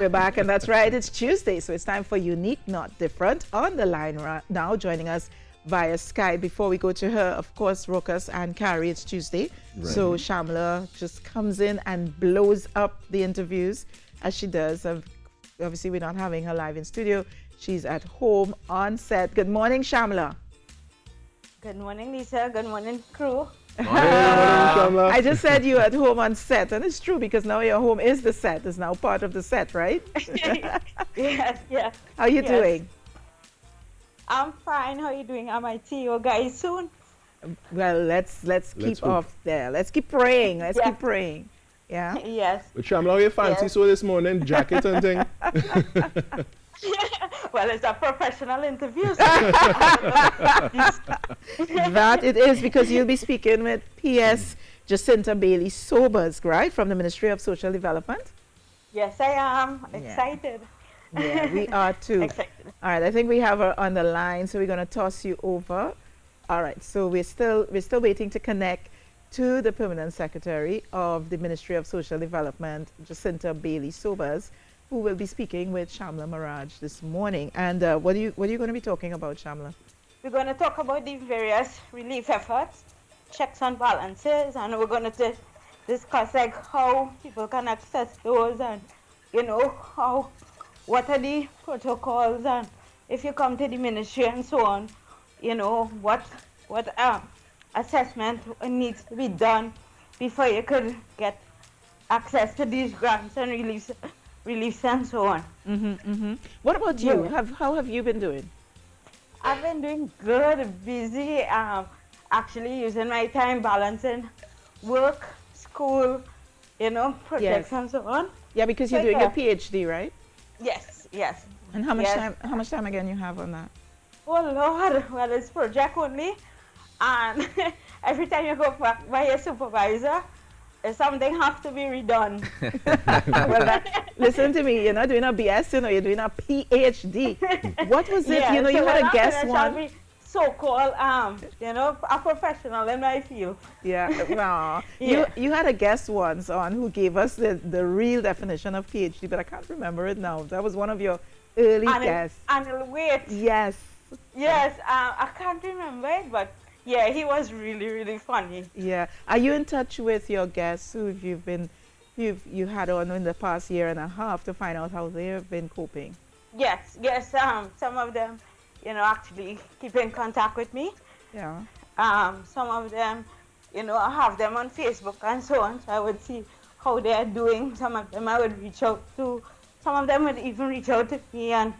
We're back, and that's right. It's Tuesday, so it's time for Unique, Not Different. On the line now, joining us via Skype. Before we go to her, of course, Rokas and Carrie, it's Tuesday. Right. So Shamla just comes in and blows up the interviews as she does. Obviously, we're not having her live in studio. She's at home on set. Good morning, Shamla. Good morning, Lisa. Good morning, crew. I just said you at home on set, and it's true because now your home is the set. It's now part of the set, right? Yes, yes. How are you doing? I'm fine. How are you doing? I might see you guys soon. Well, let's keep off there. Let's keep praying. Let's keep praying. Yeah. Yes. But Shamla, how you fancy so this morning? Jacket and thing? Well, it's a professional interview. That it is, because you'll be speaking with PS Jacinta Bailey Sobers, right, from the Ministry of Social Development? Yes, I am. Excited. Yeah, we are too. Excited. All right, I think we have her on the line, so we're going to toss you over. All right, so we're still waiting to connect to the Permanent Secretary of the Ministry of Social Development, Jacinta Bailey Sobers, who will be speaking with Shamla Maraj this morning. And what are you going to be talking about, Shamla? We're going to talk about the various relief efforts, checks and balances, and we're going to discuss like how people can access those, and what are the protocols, and if you come to the ministry and so on, what assessment needs to be done before you could get access to these grants and reliefs and so on. What about you? How have you been doing? I've been doing good, busy, actually using my time balancing work, school, projects and so on. Yeah, because you're doing your PhD, right? Yes. And how much time again you have on that? Oh Lord, well, it's project only, and every time you go back by your supervisor, something has to be redone. Well, listen to me, you're not doing a BS, you're doing a PhD. What was it? Yeah, you had a guest one. So-called, a professional in my field. Yeah, no. Yeah. You had a guest once on who gave us the real definition of PhD, but I can't remember it now. That was one of your early guests. Anil Wait. Yes. Yes, I can't remember it, but yeah, he was really, really funny. Yeah. Are you in touch with your guests who you had on in the past year and a half to find out how they've been coping? Yes. Some of them, actually keep in contact with me. Yeah. Some of them, I have them on Facebook and so on, so I would see how they are doing. Some of them I would reach out to. Some of them would even reach out to me and,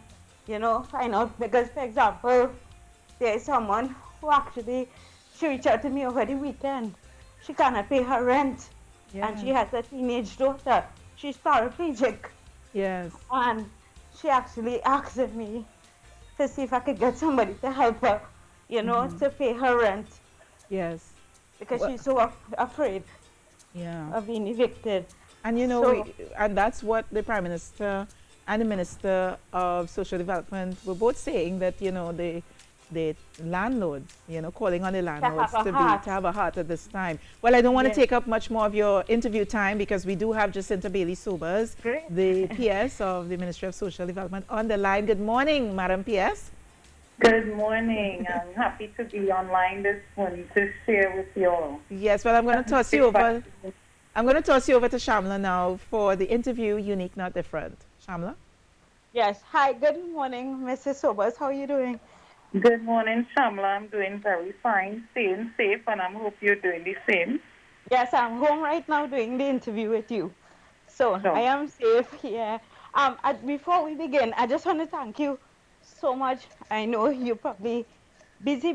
find out. Because, for example, there is someone who actually, she reached out to me over the weekend. She cannot pay her rent. Yeah. And she has a teenage daughter. She's paraplegic. Yes. And she actually asked me to see if I could get somebody to help her, to pay her rent. Yes. Because she's so afraid of being evicted. And and that's what the Prime Minister and the Minister of Social Development were both saying, that the landlords, calling on the landlords to have a heart at this time. Well, I don't want to take up much more of your interview time, because we do have Jacinta Bailey Sobers, the PS of the Ministry of Social Development, on the line. Good morning, Madam PS. Good morning. I'm happy to be online this morning to share with you all. Yes, well, I'm going to toss you over. I'm going to toss you over to Shamla now for the interview, Unique, Not Different. Shamla? Yes. Hi, good morning, Mrs. Sobers. How are you doing? Good morning, Shamla. I'm doing very fine, staying safe, and I hope you're doing the same. Yes, I'm home right now doing the interview with you. So I am safe here. Before we begin, I just want to thank you so much. I know you're probably busy,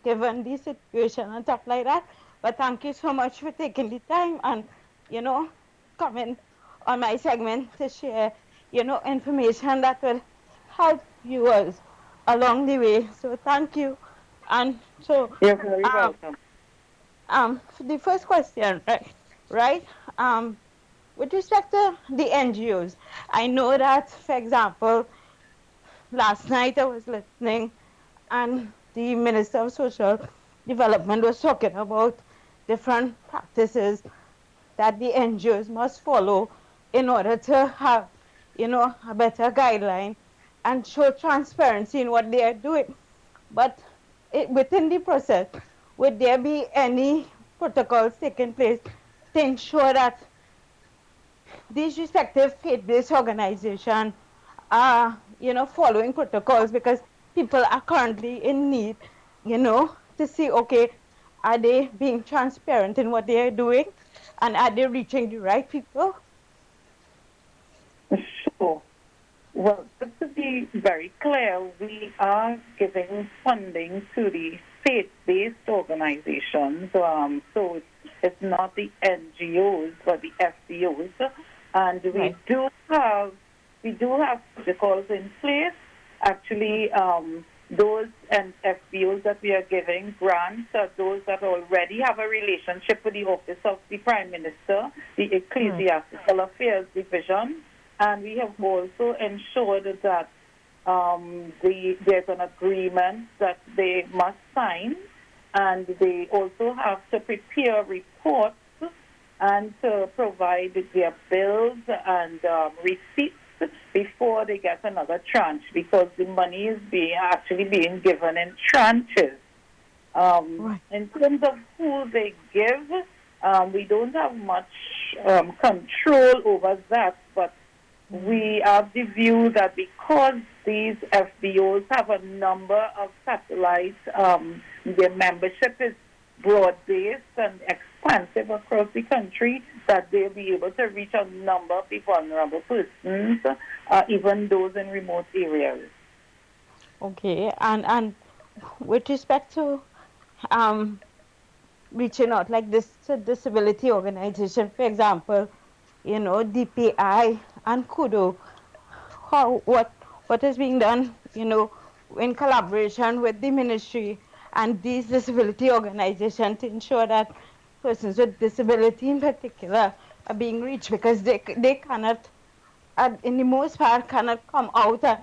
given the situation and stuff like that. But thank you so much for taking the time and, coming on my segment to share, information that will help viewers along the way. So thank you. And so you're very welcome. The first question, right? With respect to the NGOs, I know that, for example, last night I was listening, and the Minister of Social Development was talking about different practices that the NGOs must follow in order to have a better guideline and show transparency in what they are doing. But within the process, would there be any protocols taking place to ensure that these respective faith-based organizations are, following protocols, because people are currently in need, to see, okay, are they being transparent in what they are doing, and are they reaching the right people? Sure. Well, just to be very clear, we are giving funding to the faith-based organizations. So it's not the NGOs, but the FBOs. And Right. we do have protocols in place. Actually, those and FBOs that we are giving grants are those that already have a relationship with the Office of the Prime Minister, the Ecclesiastical Affairs Division, and we have also ensured that there's an agreement that they must sign, and they also have to prepare reports and to provide their bills and receipts before they get another tranche, because the money is actually being given in tranches. Right. In terms of who they give, we don't have much control over that, but we have the view that because these FBOs have a number of satellites, their membership is broad-based and expansive across the country, that they'll be able to reach a number of the vulnerable persons, even those in remote areas. Okay, and with respect to reaching out, like this disability organization, for example, DPI and Kudo, what is being done, in collaboration with the ministry and these disability organizations to ensure that persons with disability in particular are being reached, because they cannot, in the most part, cannot come out and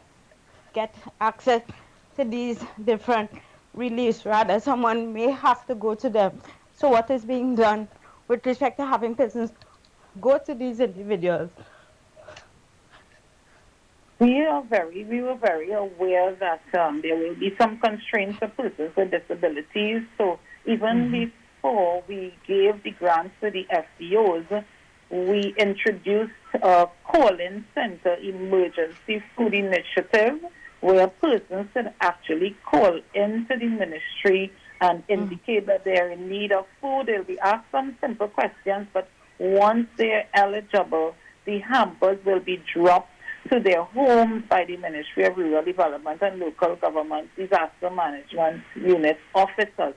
get access to these different reliefs. Rather, someone may have to go to them. So what is being done with respect to having persons go to these individuals? We were very aware that there will be some constraints for persons with disabilities. So even before we gave the grants to the FBOs, we introduced a call-in center emergency food initiative, where persons can actually call into the ministry and indicate that they're in need of food. They'll be asked some simple questions, but once they're eligible, the hampers will be dropped to their homes by the Ministry of Rural Development and Local Government Disaster Management Unit officers.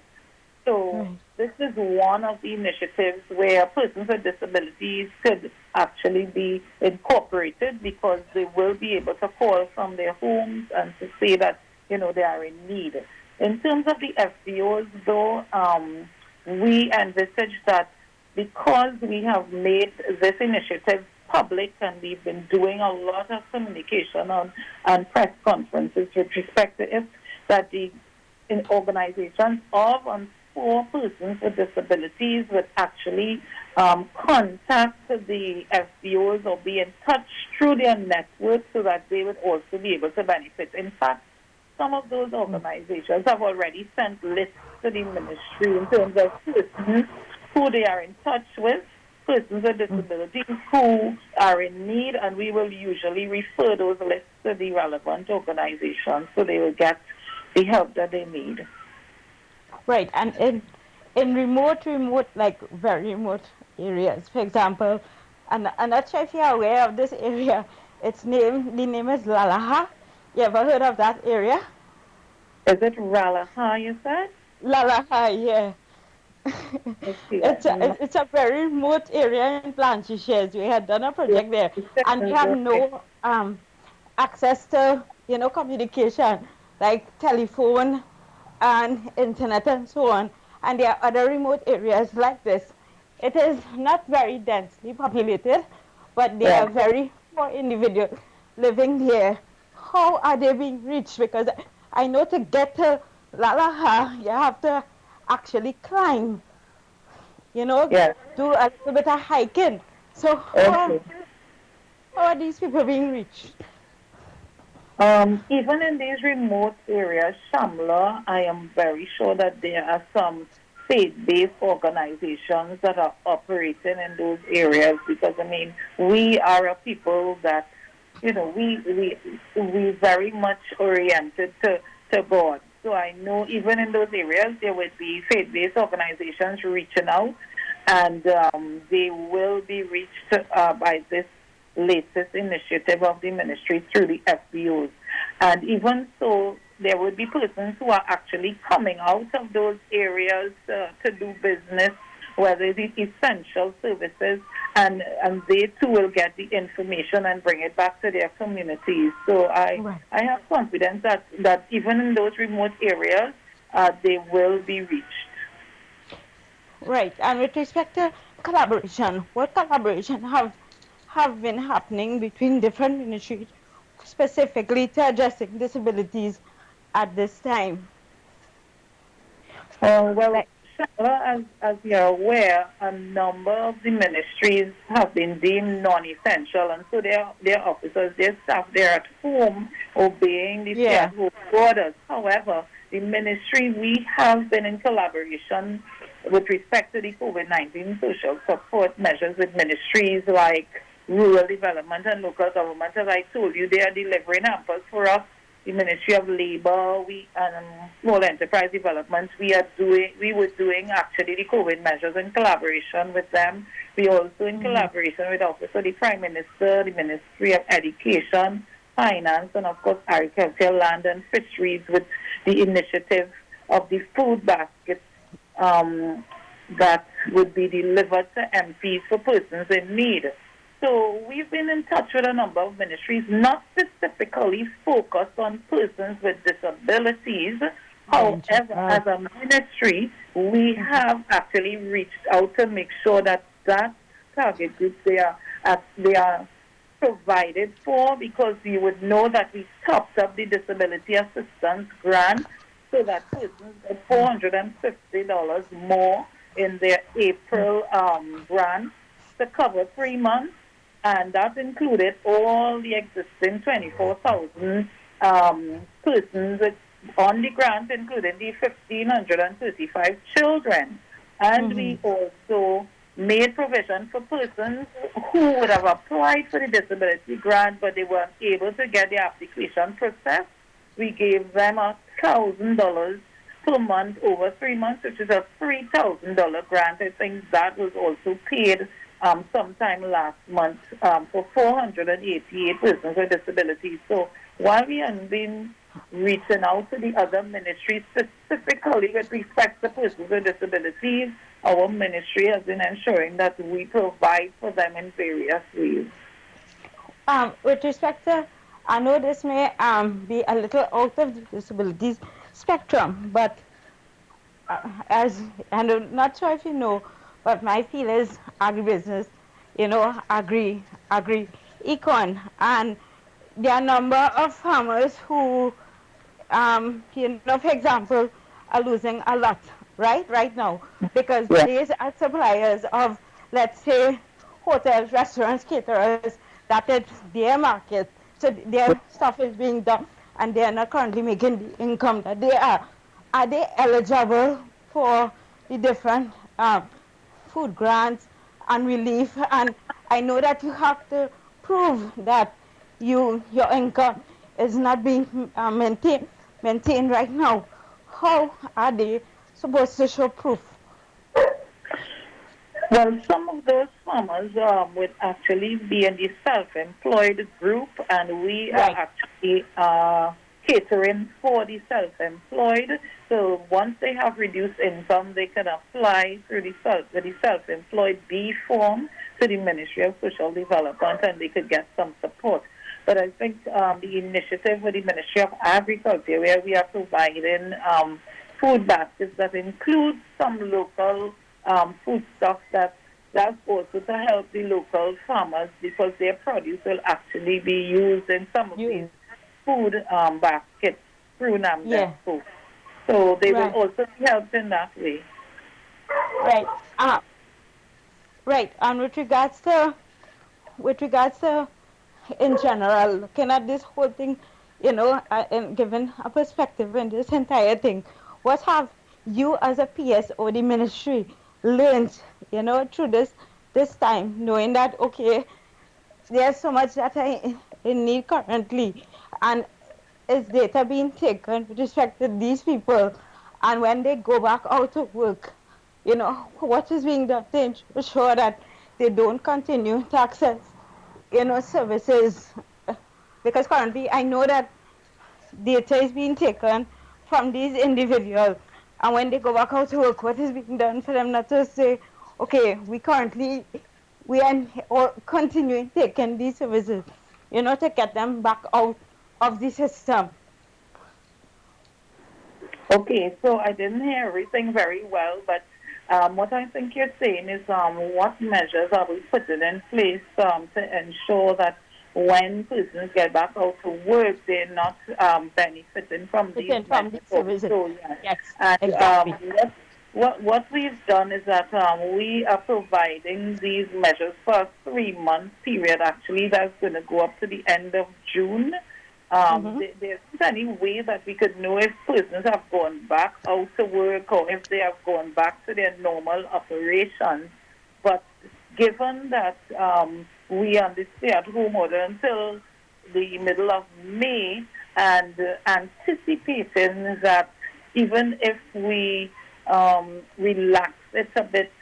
So this is one of the initiatives where persons with disabilities could actually be incorporated, because they will be able to call from their homes and to say that, they are in need. In terms of the FBOs, though, we envisage that because we have made this initiative public, and we've been doing a lot of communication and press conferences with respect to it, that the organizations of and for persons with disabilities would actually contact the FBOs or be in touch through their network, so that they would also be able to benefit. In fact, some of those organizations have already sent lists to the ministry in terms of persons who they are in touch with, persons with disabilities who are in need, and we will usually refer those lists to the relevant organizations so they will get the help that they need. Right, and in remote, like very remote areas, for example, and I'm not sure if you're aware of this area. The name is Lalaha. You ever heard of that area? Is it Ralaha, you said? Lalaha, yeah. Okay. It's a very remote area in Blanchishes. We had done a project there, and we have no access to communication, like telephone and internet and so on. And there are other remote areas like this. It is not very densely populated, but there are very poor individuals living there. How are they being reached? Because I know to get to Lalaha, you have to actually climb, do a little bit of hiking. So How are these people being reached? Even in these remote areas, Shamla, I am very sure that there are some faith-based organizations that are operating in those areas because, I mean, we are a people that, you know, we very much oriented to God. So I know even in those areas there would be faith-based organizations reaching out, and they will be reached by this latest initiative of the ministry through the FBOs. And even so, there would be persons who are actually coming out of those areas to do business, whether it is essential services, and they too will get the information and bring it back to their communities. So I have confidence that even in those remote areas, they will be reached. Right. And with respect to collaboration, what collaboration have been happening between different ministries, specifically to addressing disabilities at this time? Well, Shara, as you're aware, a number of the ministries have been deemed non-essential, and so their officers, their staff, they're at home obeying the stay-at-home orders. However, the ministry, we have been in collaboration with respect to the COVID-19 social support measures with ministries like rural development and local government. As I told you, they are delivering hampers for us. The Ministry of Labor, Small Enterprise Development, we were doing actually the COVID measures in collaboration with them. We also in collaboration with Office of the Prime Minister, the Ministry of Education, Finance, and of course Agriculture, Land and Fisheries with the initiative of the food basket that would be delivered to MPs for persons in need. So we've been in touch with a number of ministries, not specifically focused on persons with disabilities. However, as a ministry, we have actually reached out to make sure that target group they are provided for, because you would know that we topped up the disability assistance grant so that persons get $450 more in their April grant to cover 3 months. And that included all the existing 24,000 persons on the grant, including the 1,535 children. And we also made provision for persons who would have applied for the disability grant, but they weren't able to get the application processed. We gave them $1,000 per month over 3 months, which is a $3,000 grant. I think that was also paid sometime last month for 488 persons with disabilities. So while we have been reaching out to the other ministries specifically with respect to persons with disabilities, our ministry has been ensuring that we provide for them in various ways. With respect to, I know this may be a little out of the disabilities spectrum, but as I'm not sure if you know, but my field is agribusiness, agri-econ, and there are a number of farmers who, for example, are losing a lot right now because these are suppliers of, let's say, hotels, restaurants, caterers, that is their market. So their stuff is being done, and they are not currently making the income that they are. Are they eligible for the different food grants and relief? And I know that you have to prove that your income is not being maintained right now. How are they supposed to show proof? Well, some of those farmers would actually be in the self-employed group, and we are actually catering for the self-employed. So once they have reduced income, they can apply through the self-employed B form to the Ministry of Social Development, and they could get some support. But I think the initiative with the Ministry of Agriculture, where we are providing food baskets that include some local foodstuffs, that's also to help the local farmers, because their produce will actually be used in some of these food baskets through NAMDES food. So they will also be helped in that way. Right. Right. And with regards to in general, looking at this whole thing, and given a perspective in this entire thing, what have you as a PS or the ministry learned, through this time, knowing that, okay, there's so much that I in need currently, and is data being taken with respect to these people, and when they go back out to work, what is being done to ensure that they don't continue to access, services, because currently I know that data is being taken from these individuals, and when they go back out to work, what is being done for them not to say, okay, we are or continuing taking these services, to get them back out of the system. Okay, so I didn't hear everything very well, but what I think you're saying is what measures are we putting in place to ensure that when persons get back out to work, they're not benefiting from these From these measures. services. So, yes. Yes, And exactly. what we've done is that we are providing these measures for a 3-month period, actually, that's going to go up to the end of June. There isn't any way that we could know if persons have gone back out to work or if they have gone back to their normal operations. But given that we are on the stay-at-home order until the middle of May, and anticipating that even if we relax it a bit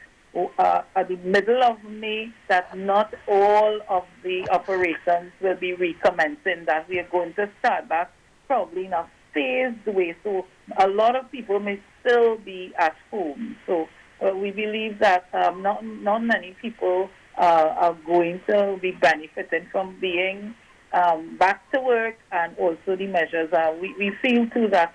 at the middle of May, that not all of the operations will be recommencing, that we are going to start back probably in a phased way. So a lot of people may still be at home. So we believe that not many people are going to be benefiting from being back to work, and also the measures. We feel too that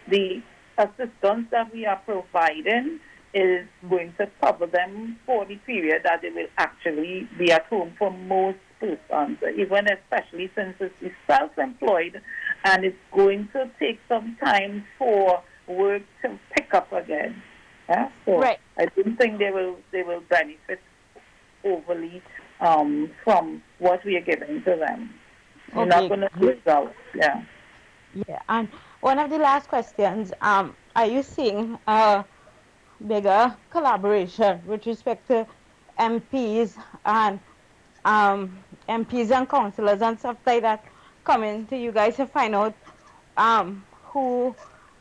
the assistance that we are providing is going to cover them for the period that they will actually be at home for most persons, even especially since it's self-employed, and it's going to take some time for work to pick up again. Yeah? So Right. I don't think they will benefit overly from what we are giving to them. We're not going to lose out. Yeah. Yeah, and one of the last questions, are you seeing bigger collaboration with respect to MPs and MPs and councillors and stuff like that coming to you guys to find out who,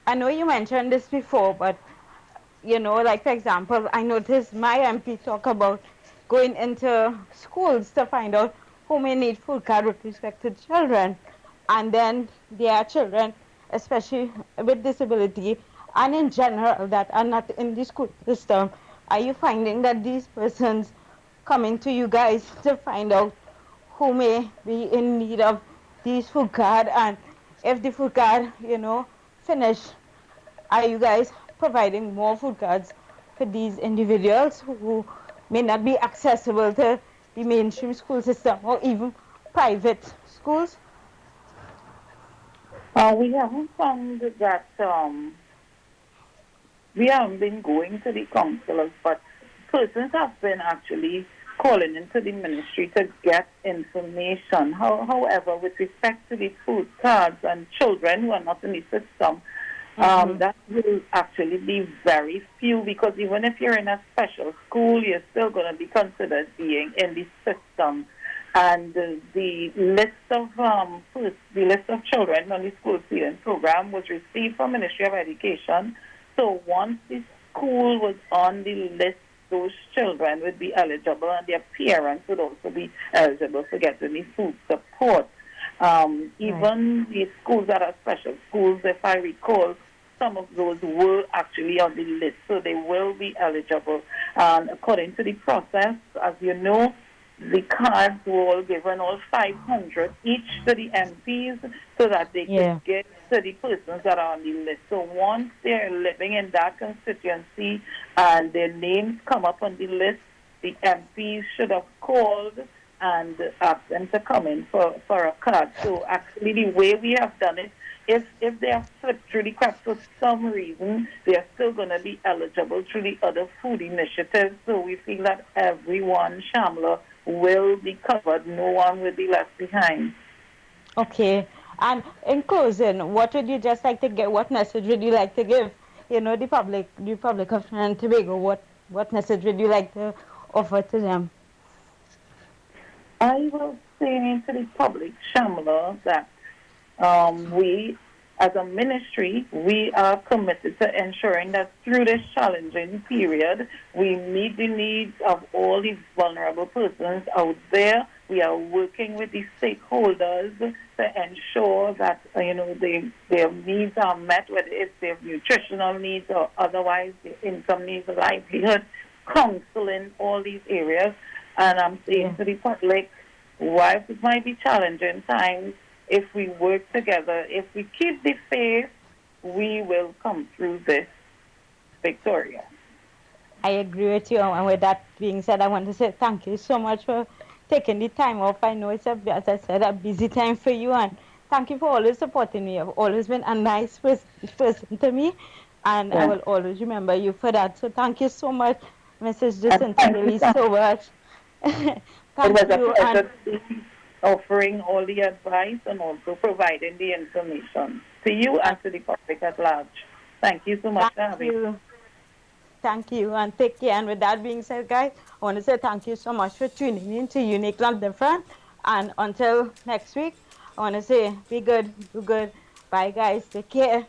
I know you mentioned this before, but like for example, I noticed my MP talk about going into schools to find out who may need food card with respect to children, and then there are children, especially with disability, and in general that are not in the school system. Are you finding that these persons coming to you guys to find out who may be in need of these food card, and if the food card, finish, are you guys providing more food cards for these individuals who may not be accessible to the mainstream school system or even private schools? We haven't found that we haven't been going to the councillors, but persons have been actually calling into the ministry to get information. However, with respect to the food cards and children who are not in the system, that will actually be very few, because even if you're in a special school, you're still going to be considered being in the system. And the list of children on the school feeding program was received from Ministry of Education. So once the school was on the list, those children would be eligible, and their parents would also be eligible for getting the food support. Even the schools that are special schools, if I recall, some of those were actually on the list, so they will be eligible. And according to the process, as you know, the cards were all given, all 500 each to the MPs, so that they could get to the persons that are on the list. So once they're living in that constituency and their names come up on the list, the MPs should have called and asked them to come in for a card. So actually the way we have done it, if they have slipped through the cracks for some reason, they are still going to be eligible through the other food initiatives. So we feel that everyone, Shamla, will be covered. No one will be left behind. Okay. And in closing, what would you just like to get? What message would you like to give? The Republic of Trinidad and Tobago. What message would you like to offer to them? I will say to the public, Shamla, that we, as a ministry, we are committed to ensuring that through this challenging period, we meet the needs of all these vulnerable persons out there. We are working with the stakeholders to ensure that their needs are met, whether it's their nutritional needs or otherwise, their income needs, livelihood, counseling, all these areas. And I'm saying to the public, while it might be challenging times, if we work together, if we keep the faith, we will come through this victorious. I agree with you. And with that being said, I want to say thank you so much for taking the time off. I know it's, as I said, a busy time for you. And thank you for always supporting me. You've always been a nice person to me. And I will always remember you for that. So thank you so much, Mrs. Jacinta, really so much. It was a pleasure offering all the advice and also providing the information to you and to the public at large. Thank you so much for having me. Thank you, and take care. And with that being said, guys, I want to say thank you so much for tuning in to Unique London Front. And until next week, I want to say be good, do good. Bye, guys. Take care.